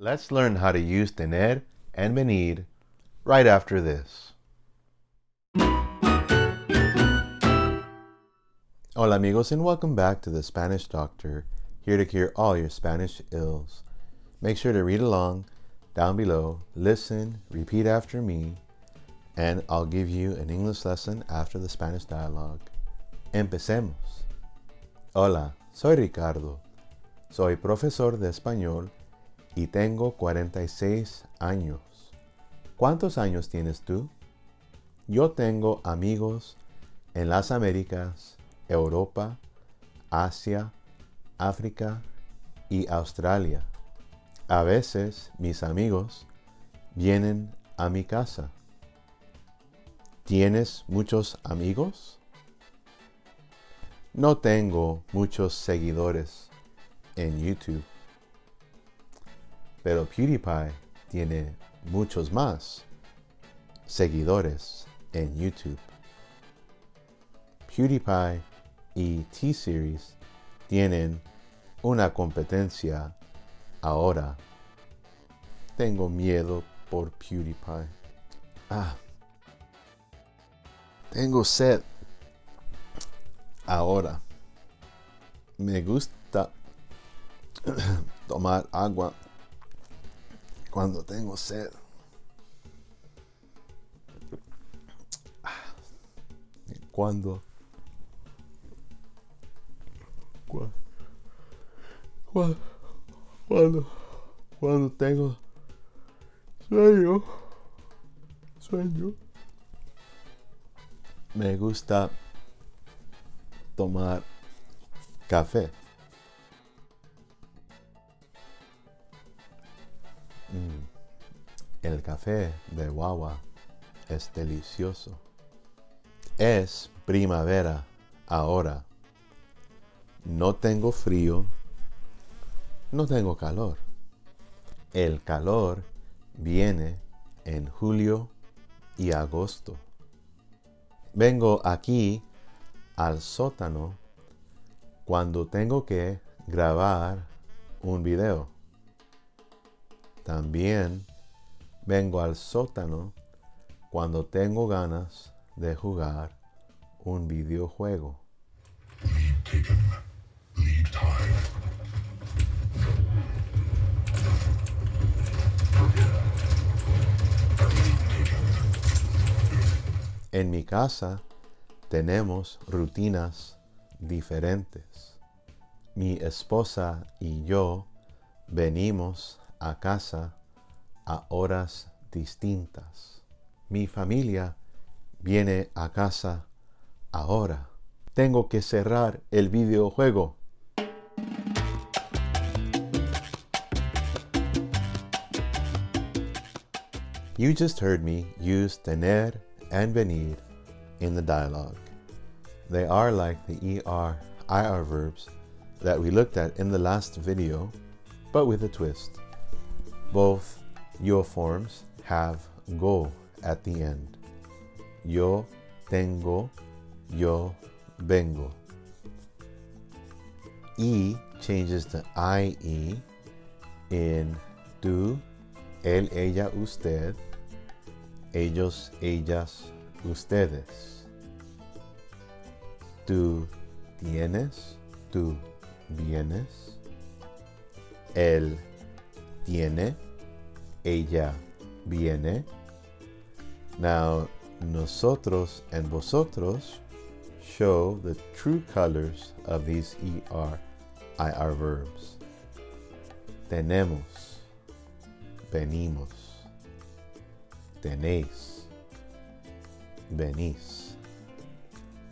Let's learn how to use tener and venir right after this. Hola amigos, and welcome back to the Spanish Doctor, here to cure all your Spanish ills. Make sure to read along down below, listen, repeat after me, and I'll give you an English lesson after the Spanish dialogue. Empecemos. Hola, soy Ricardo. Soy profesor de español y tengo 46 años. ¿Cuántos años tienes tú? Yo tengo amigos en las Américas, Europa, Asia, África y Australia. A veces mis amigos vienen a mi casa. ¿Tienes muchos amigos? No tengo muchos seguidores en YouTube, pero PewDiePie tiene muchos más seguidores en YouTube. PewDiePie y T-Series tienen una competencia ahora. Tengo miedo por PewDiePie. Tengo sed. Ahora. Me gusta tomar agua cuando tengo sed. Cuando tengo sueño, me gusta tomar café. El café de guagua es delicioso. Es primavera ahora. No tengo frío, no tengo calor. El calor viene en julio y agosto. Vengo aquí al sótano cuando tengo que grabar un video. También vengo al sótano cuando tengo ganas de jugar un videojuego. Lead taken. Lead time. En mi casa tenemos rutinas diferentes. Mi esposa y yo venimos a casa a horas distintas. Mi familia viene a casa ahora. Tengo que cerrar el videojuego. You just heard me use tener and venir in the dialogue. They are like the ER, IR verbs that we looked at in the last video, but with a twist. Both yo forms have go at the end. Yo tengo, yo vengo. E changes to IE in tú, él, ella, usted, ellos, ellas, ustedes. Tú tienes, tú vienes. Él tiene, ella viene. Now, nosotros and vosotros show the true colors of these IR verbs. Tenemos, venimos. Tenéis, venís.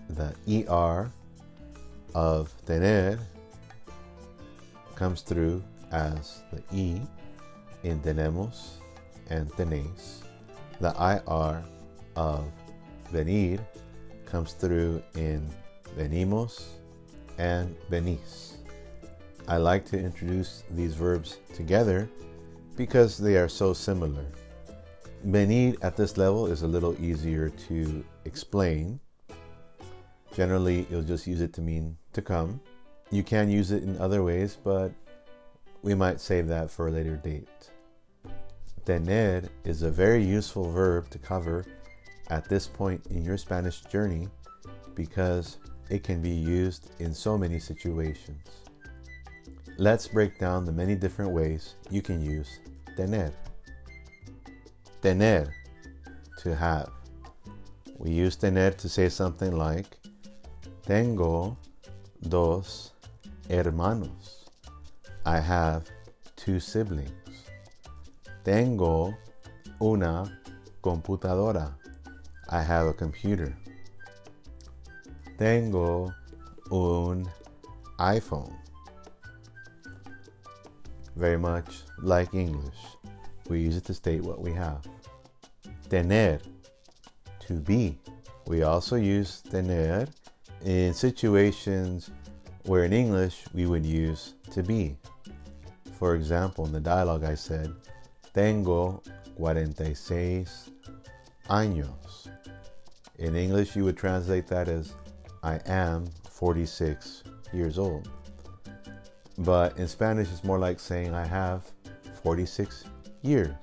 The ER of tener comes through as the E in tenemos and tenéis. The IR of venir comes through in venimos and venís. I like to introduce these verbs together because they are so similar. Venir at this level is a little easier to explain. Generally, you'll just use it to mean to come. You can use it in other ways, but we might save that for a later date. Tener is a very useful verb to cover at this point in your Spanish journey because it can be used in so many situations. Let's break down the many different ways you can use tener. Tener, to have. We use tener to say something like, Tengo dos hermanos. I have two siblings. Tengo una computadora. I have a computer. Tengo un iPhone. Very much like English. We use it to state what we have. Tener, to be. We also use tener in situations where in English we would use to be. For example, in the dialogue I said, Tengo 46 años. In English you would translate that as I am 46 years old. But in Spanish it's more like saying I have 46 years.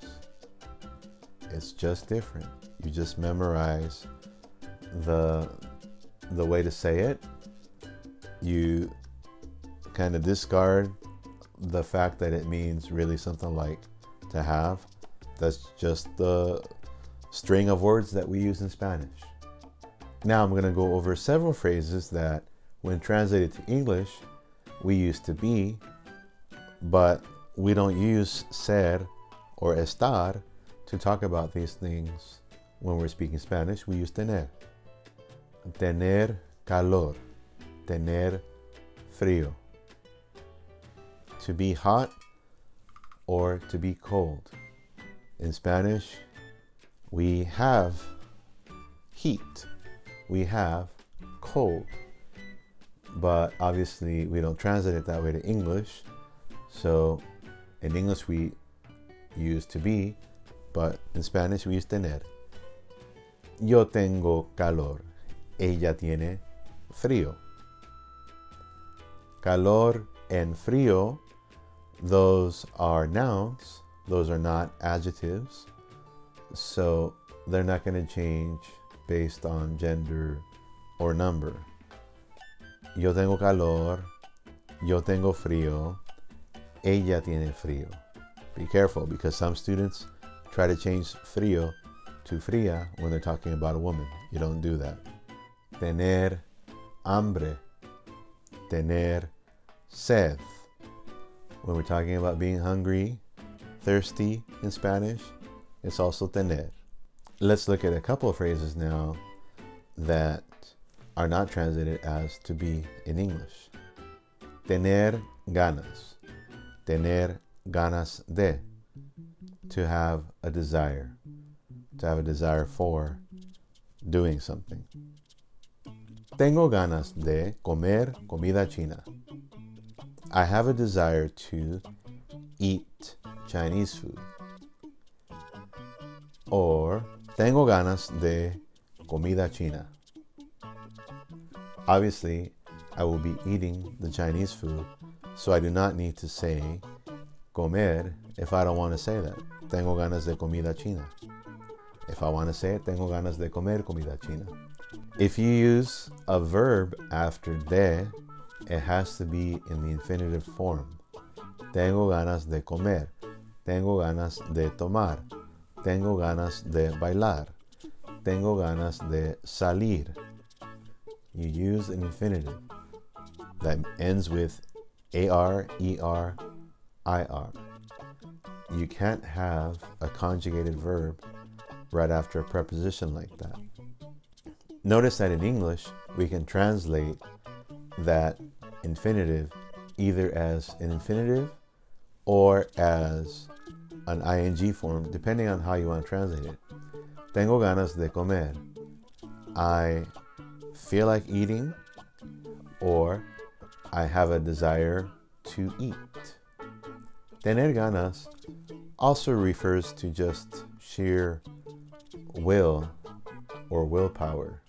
It's just different. You just memorize the way to say it. You kind of discard the fact that it means really something like to have. That's just the string of words that we use in Spanish. Now I'm going to go over several phrases that when translated to English we use to be, but we don't use ser or estar to talk about these things when we're speaking Spanish. We use tener. Tener calor. Tener frío. To be hot or to be cold. In Spanish, we have heat. We have cold. But obviously, we don't translate it that way to English. So in English, we use to be, but in Spanish, we use tener. Yo tengo calor. Ella tiene frío. Calor and frío, those are nouns. Those are not adjectives. So they're not going to change based on gender or number. Yo tengo calor. Yo tengo frío. Ella tiene frío. Be careful because some students try to change frío to fría when they're talking about a woman. You don't do that. Tener hambre. Tener sed. When we're talking about being hungry, thirsty in Spanish, it's also tener. Let's look at a couple of phrases now that are not translated as to be in English. Tener ganas. Tener ganas de. To have a desire. To have a desire for doing something. Tengo ganas de comer comida china. I have a desire to eat Chinese food. Or tengo ganas de comida china. Obviously, I will be eating the Chinese food, so I do not need to say comer if I don't want to say that. Tengo ganas de comida china. If I want to say it, tengo ganas de comer comida china. If you use a verb after de, it has to be in the infinitive form. Tengo ganas de comer. Tengo ganas de tomar. Tengo ganas de bailar. Tengo ganas de salir. You use an infinitive that ends with AR, ER, IR. You can't have a conjugated verb right after a preposition like that. Notice that in English, we can translate that infinitive either as an infinitive or as an ing form, depending on how you want to translate it. Tengo ganas de comer. I feel like eating, or I have a desire to eat. Tener ganas also refers to just sheer will or willpower.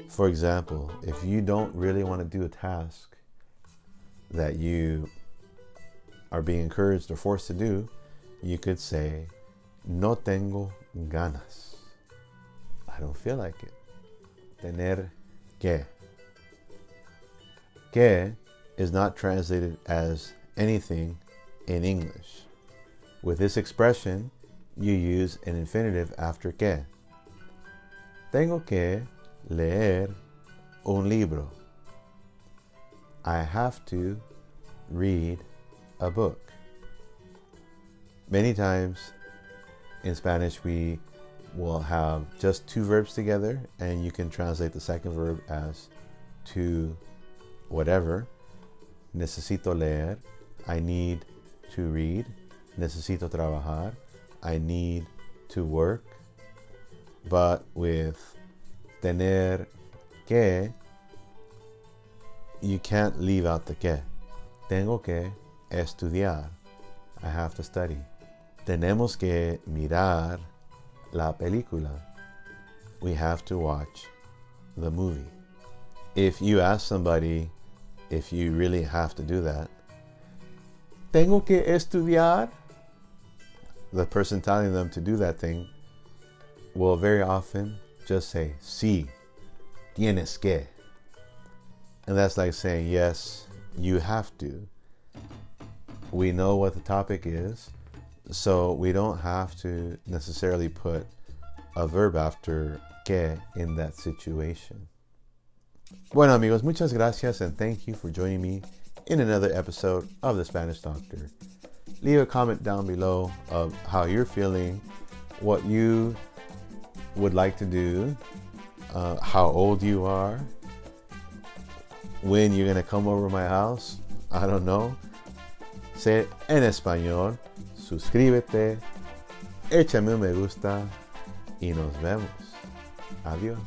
For example, if you don't really want to do a task that you are being encouraged or forced to do, you could say, no tengo ganas. I don't feel like it. Tener que. Que is not translated as anything in English. With this expression, you use an infinitive after que. Tengo que leer un libro. I have to read a book. Many times in Spanish we will have just two verbs together, and you can translate the second verb as to whatever. Necesito leer, I need to read. Necesito trabajar, I need to work. But with tener que, you can't leave out the que. Tengo que estudiar, I have to study. Tenemos que mirar la película, we have to watch the movie. If you ask somebody if you really have to do that, tengo que estudiar, the person telling them to do that thing will very often just say, sí, tienes que. And that's like saying, yes, you have to. We know what the topic is, so we don't have to necessarily put a verb after que in that situation. Bueno amigos, muchas gracias and thank you for joining me in another episode of The Spanish Doctor. Leave a comment down below of how you're feeling, what you would like to do, how old you are, when you're going to come over my house. I don't know. Sé en español, suscríbete, échame un me gusta y nos vemos. Adiós.